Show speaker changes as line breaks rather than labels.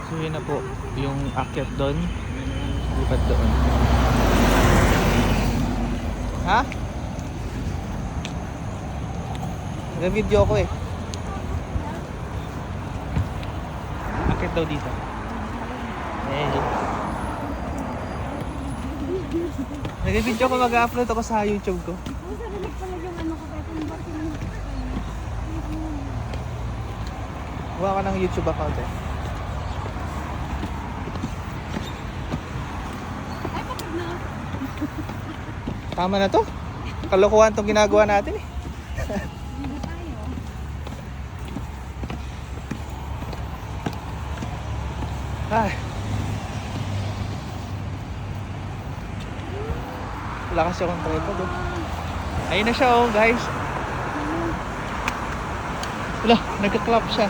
So yun na po, yung akyat doon, lipat doon. Ha? Nag-video ko eh. Akyat daw dito. Eh. Nag-video ko, mag-upload ako sa YouTube ko. Gawa ka ng YouTube account eh. Tama na to. Kalokohan tong ginagawa natin eh. Ay. Wala kasi akong tripod oh. Ayun na siya oh guys. Wala, nagka-clap siya.